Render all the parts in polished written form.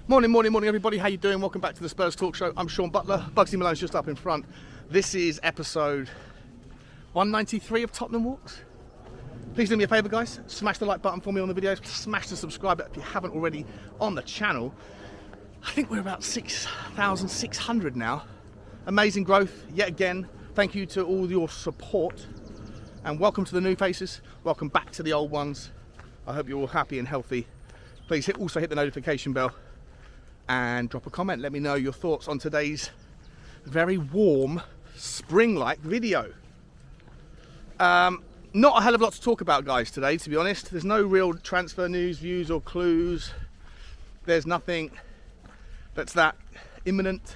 Morning everybody, how you doing? Welcome back to the Spurs Talk Show. I'm Sean Butler, Bugsy Malone's just up in front. This is episode 193 of Tottenham Walks. Please do me a favour guys, smash the like button for me on the videos, smash the subscribe button if you haven't already on the channel. I think we're about 6,600 now. Amazing growth, yet again. Thank you to all your support and welcome to the new faces, welcome back to the old ones. I hope you're all happy and healthy. Please also hit the notification bell and drop a comment. Let me know your thoughts on today's very warm, spring-like video. Not a hell of a lot to talk about, guys, today, to be honest. There's no real transfer news, views or clues. There's nothing that's that imminent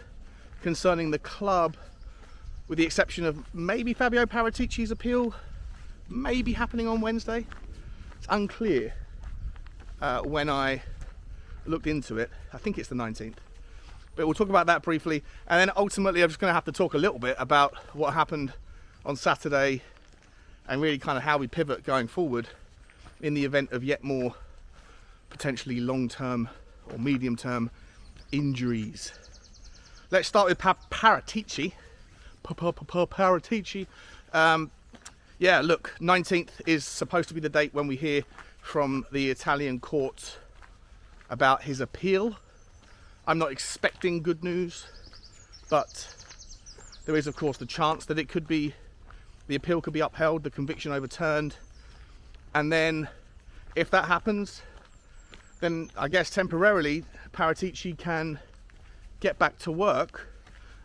concerning the club, with the exception of maybe Fabio Paratici's appeal, maybe happening on Wednesday. It's unclear when I looked into it. I think it's the 19th, but we'll talk about that briefly, and then ultimately I'm just going to have to talk a little bit about what happened on Saturday and really kind of how we pivot going forward in the event of yet more potentially long-term or medium-term injuries. Let's start with Paratici. Paratici. Yeah, look, 19th is supposed to be the date when we hear from the Italian court about his appeal. I'm not expecting good news, but there is of course the chance that it could be, the appeal could be upheld, the conviction overturned, and then if that happens, then I guess temporarily Paratici can get back to work,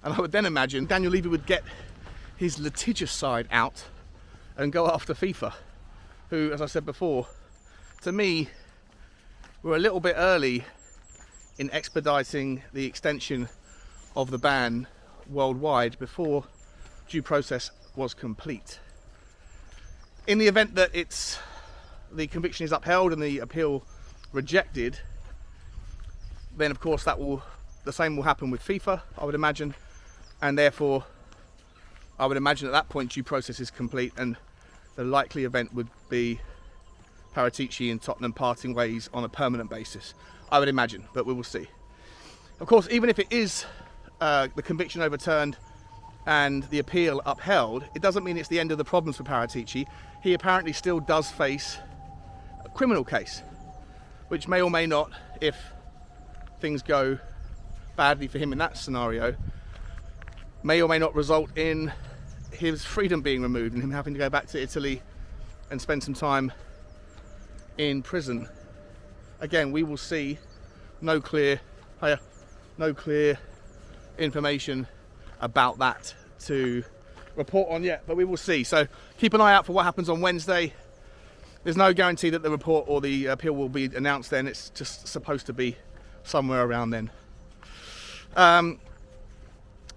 and I would then imagine Daniel Levy would get his litigious side out and go after FIFA, who, as I said before, to me, we're a little bit early in expediting the extension of the ban worldwide before due process was complete. In the event that the conviction is upheld and the appeal rejected, then of course the same will happen with FIFA, I would imagine, and therefore I would imagine at that point due process is complete and the likely event would be Paratici and Tottenham parting ways on a permanent basis, I would imagine, but we will see. Of course, even if it is the conviction overturned and the appeal upheld, it doesn't mean it's the end of the problems for Paratici. He apparently still does face a criminal case, which may or may not, if things go badly for him in that scenario, may or may not result in his freedom being removed and him having to go back to Italy and spend some time in prison. Again, we will see. No clear information about that to report on yet, but we will see. So keep an eye out for what happens on Wednesday. There's no guarantee that the report or the appeal will be announced then. It's just supposed to be somewhere around then. So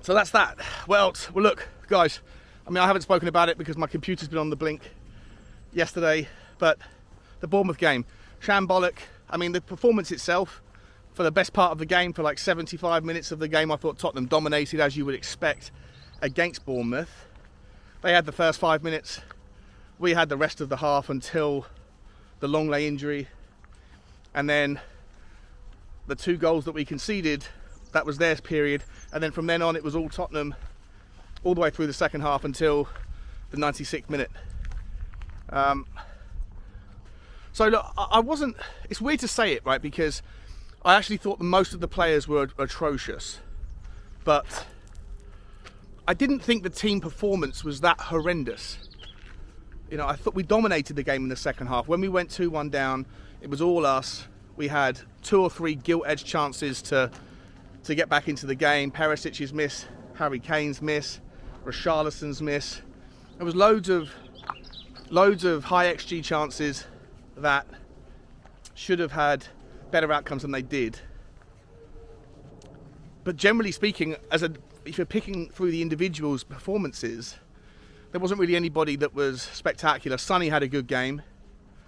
that's that. Well, look, guys, I mean, I haven't spoken about it because my computer's been on the blink yesterday, but the Bournemouth game, shambolic. I mean, the performance itself, for the best part of the game, for like 75 minutes of the game, I thought Tottenham dominated, as you would expect, against Bournemouth. They had the first 5 minutes. We had the rest of the half until the Longley injury. And then the 2 goals that we conceded, that was their period. And then from then on, it was all Tottenham all the way through the second half until the 96th minute. So look, it's weird to say it, right, because I actually thought that most of the players were atrocious, but I didn't think the team performance was that horrendous. You know, I thought we dominated the game in the second half. When we went 2-1 down, it was all us. We had 2 or 3 gilt-edged chances to get back into the game. Paratici's miss, Harry Kane's miss, Richarlison's miss. There was loads of high XG chances that should have had better outcomes than they did. But generally speaking, if you're picking through the individuals' performances, there wasn't really anybody that was spectacular. Sonny had a good game.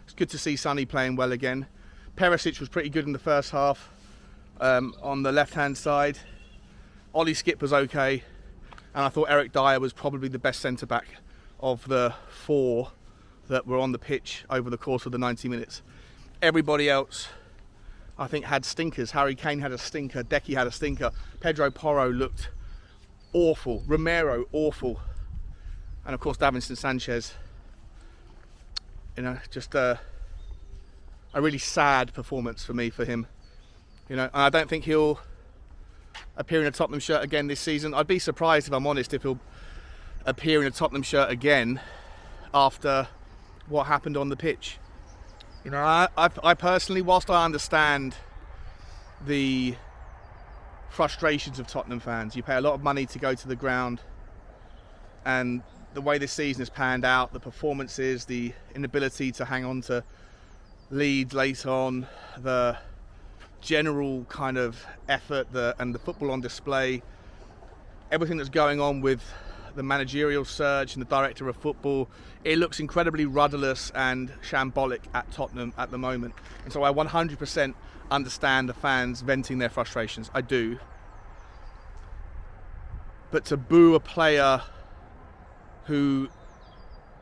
It's good to see Sonny playing well again. Perisic was pretty good in the first half on the left-hand side. Ollie Skip was okay. And I thought Eric Dyer was probably the best centre-back of the 4 that were on the pitch over the course of the 90 minutes. Everybody else, I think, had stinkers. Harry Kane had a stinker. Decky had a stinker. Pedro Porro looked awful. Romero, awful. And of course, Davinson Sanchez. Just a really sad performance for him. And I don't think he'll appear in a Tottenham shirt again this season. I'd be surprised, if I'm honest, if he'll appear in a Tottenham shirt again after what happened on the pitch. I personally, whilst I understand the frustrations of Tottenham fans, you pay a lot of money to go to the ground, and the way this season has panned out, the performances, the inability to hang on to leads late on, the general kind of effort and the football on display, everything that's going on with the managerial surge and the director of football, it looks incredibly rudderless and shambolic at Tottenham at the moment. And so I 100% understand the fans venting their frustrations. I do. But to boo a player who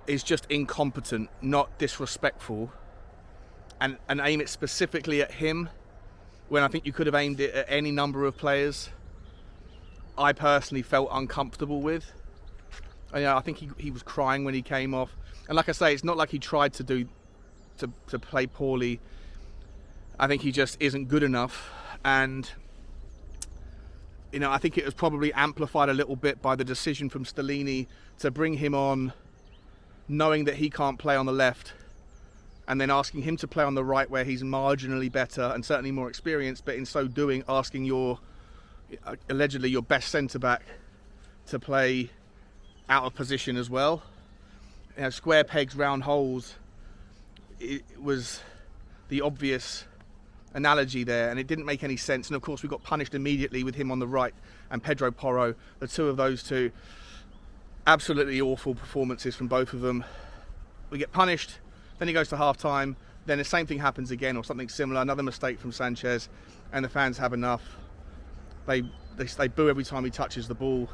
is just incompetent, not disrespectful, and aim it specifically at him, when I think you could have aimed it at any number of players, I personally felt uncomfortable with. I think he was crying when he came off. And like I say, it's not like he tried to play poorly. I think he just isn't good enough. And I think it was probably amplified a little bit by the decision from Stellini to bring him on, knowing that he can't play on the left, and then asking him to play on the right where he's marginally better and certainly more experienced, but in so doing asking allegedly your best centre-back to play out of position as well. Square pegs, round holes, it was the obvious analogy there, and it didn't make any sense. And of course we got punished immediately with him on the right and Pedro Porro. The two of those two, absolutely awful performances from both of them. We get punished, then he goes to half time, then the same thing happens again or something similar, another mistake from Sanchez, and the fans have enough. They boo every time he touches the ball.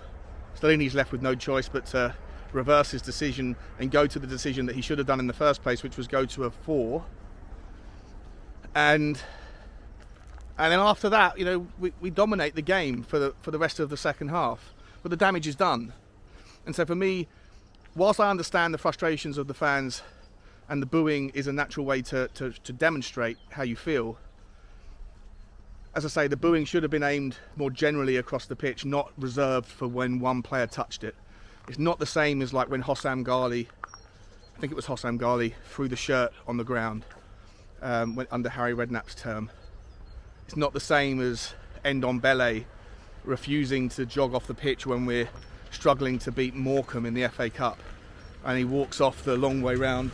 Stellini's left with no choice but to reverse his decision and go to the decision that he should have done in the first place, which was go to a 4. And then after that, we dominate the game for the rest of the second half. But the damage is done. And so for me, whilst I understand the frustrations of the fans, and the booing is a natural way to demonstrate how you feel, as I say, the booing should have been aimed more generally across the pitch, not reserved for when one player touched it. It's not the same as like when Hossam Ghali, I think it was Hossam Ghali, threw the shirt on the ground under Harry Redknapp's term. It's not the same as Ndombele refusing to jog off the pitch when we're struggling to beat Morecambe in the FA Cup, and he walks off the long way round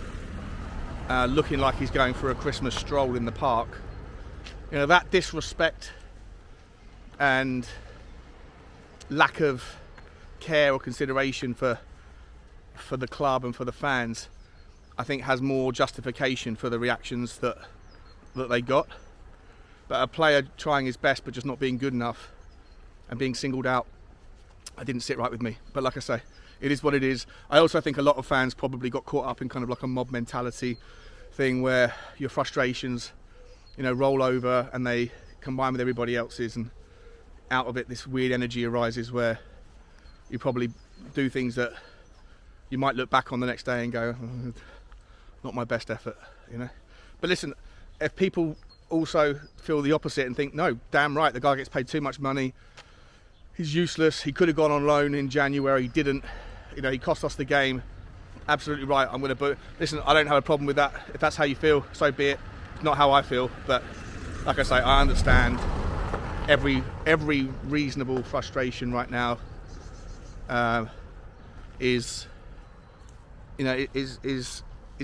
looking like he's going for a Christmas stroll in the park. That disrespect and lack of care or consideration for the club and for the fans, I think has more justification for the reactions that they got. But a player trying his best but just not being good enough and being singled out, it didn't sit right with me. But like I say, it is what it is. I also think a lot of fans probably got caught up in kind of like a mob mentality thing where your frustrations roll over and they combine with everybody else's, and out of it this weird energy arises where you probably do things that you might look back on the next day and go, not my best effort, But listen, if people also feel the opposite and think, no, damn right, the guy gets paid too much money, he's useless, he could have gone on loan in January, he didn't, he cost us the game, absolutely right, I'm going to boot. Listen, I don't have a problem with that. If that's how you feel, so be it. Not how I feel, but like I say, I understand every reasonable frustration right now is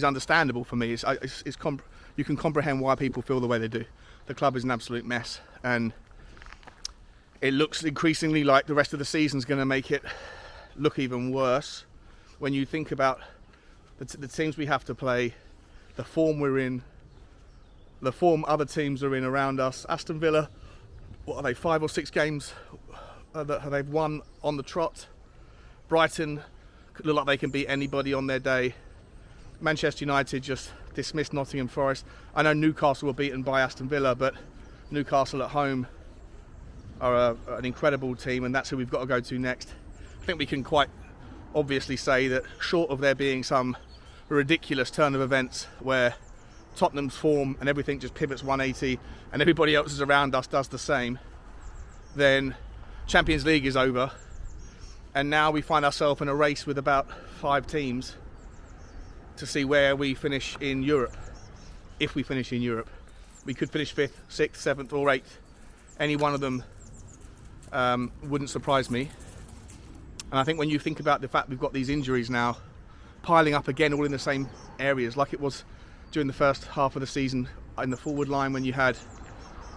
understandable for me. You can comprehend why people feel the way they do. The club is an absolute mess, and it looks increasingly like the rest of the season's going to make it look even worse when you think about the teams we have to play, the form we're in, the form other teams are in around us. Aston Villa, what are they, 5 or 6 games that they've won on the trot. Brighton look like they can beat anybody on their day. Manchester United just dismissed Nottingham Forest. I know Newcastle were beaten by Aston Villa, but Newcastle at home are an incredible team, and that's who we've got to go to next. I think we can quite obviously say that, short of there being some ridiculous turn of events where Tottenham's form and everything just pivots 180 and everybody else is around us does the same, then Champions League is over, and now we find ourselves in a race with about 5 teams to see where we finish in Europe. If we finish in Europe, we could finish 5th, 6th, 7th or 8th. Any one of them wouldn't surprise me. And I think when you think about the fact we've got these injuries now piling up again, all in the same areas, like it was during the first half of the season in the forward line, when you had,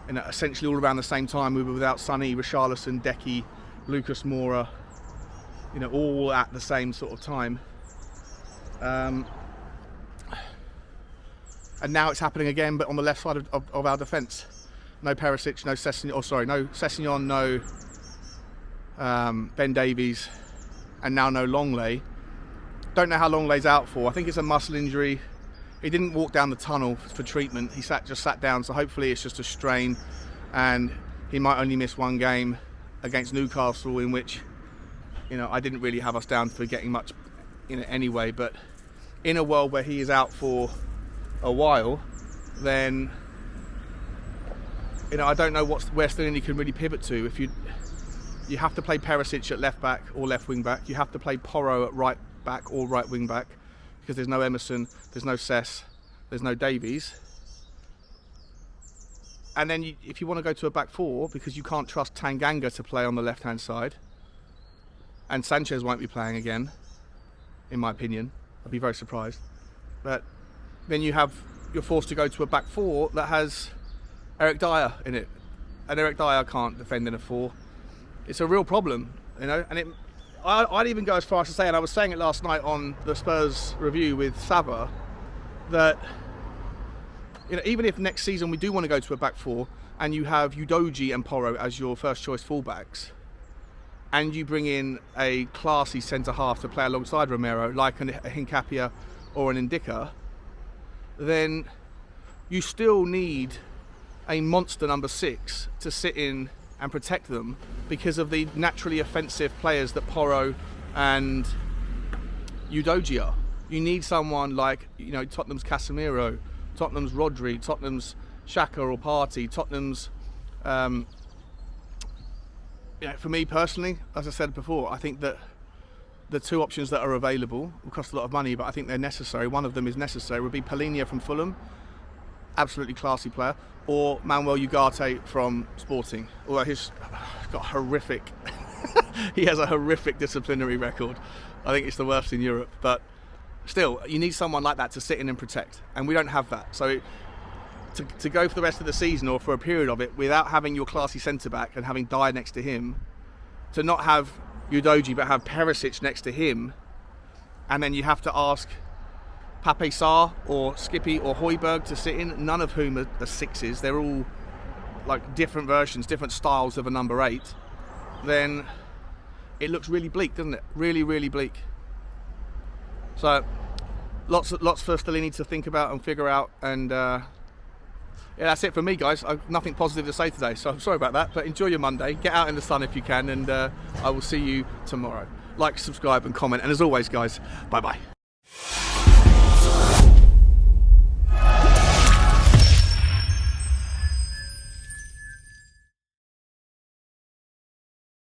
essentially all around the same time, we were without Sonny, Richarlison, Decky, Lucas Moura, all at the same sort of time. And now it's happening again, but on the left side of our defence. No Paratici, no Sessegnon, no Ben Davies, and now no Longley. Don't know how Longlay's out for. I think it's a muscle injury. He didn't walk down the tunnel for treatment. He just sat down, so hopefully it's just a strain, and he might only miss one game against Newcastle, in which, I didn't really have us down for getting much in it anyway. But in a world where he is out for a while, then I don't know where Stellini can really pivot to. If you have to play Perisic at left back or left wing back, you have to play Porro at right back or right wing back, because there's no Emerson, there's no Cess, there's no Davies. And then if you want to go to a back 4, because you can't trust Tanganga to play on the left hand side, and Sanchez won't be playing again, in my opinion, I'd be very surprised, but then you're forced to go to a back 4 that has Eric Dyer in it, and Eric Dyer can't defend in a 4. It's a real problem, and I'd even go as far as to say, and I was saying it last night on the Spurs review with Sava, that even if next season we do want to go to a back 4 and you have Udogie and Porro as your first choice fullbacks, and you bring in a classy centre half to play alongside Romero, like a Hincapia or an Indica, then you still need a monster number 6 to sit in and protect them, because of the naturally offensive players that Porro and Udogie are. You need someone like Tottenham's Casemiro, Tottenham's Rodri, Tottenham's Xhaka or Partey, Tottenham's for me personally, as I said before, I think that the 2 options that are available will cost a lot of money, but I think they're necessary. One of them is necessary, would be Palhinha from Fulham, absolutely classy player, or Manuel Ugarte from Sporting. Although he's got horrific, he has a horrific disciplinary record. I think it's the worst in Europe, but still, you need someone like that to sit in and protect, and we don't have that. So to go for the rest of the season, or for a period of it, without having your classy centre-back and having Dyer next to him, to not have Udogie but have Perisic next to him, and then you have to ask Pape Sarr or Skippy or Højbjerg to sit in, none of whom are 6s, they're all like different versions, different styles of a number 8, then it looks really bleak, doesn't it? Really, really bleak. So lots for Stellini to think about and figure out, and that's it from me, guys. I've nothing positive to say today, so I'm sorry about that, but enjoy your Monday, get out in the sun if you can, and I will see you tomorrow. Like, subscribe and comment, and as always, guys, bye bye.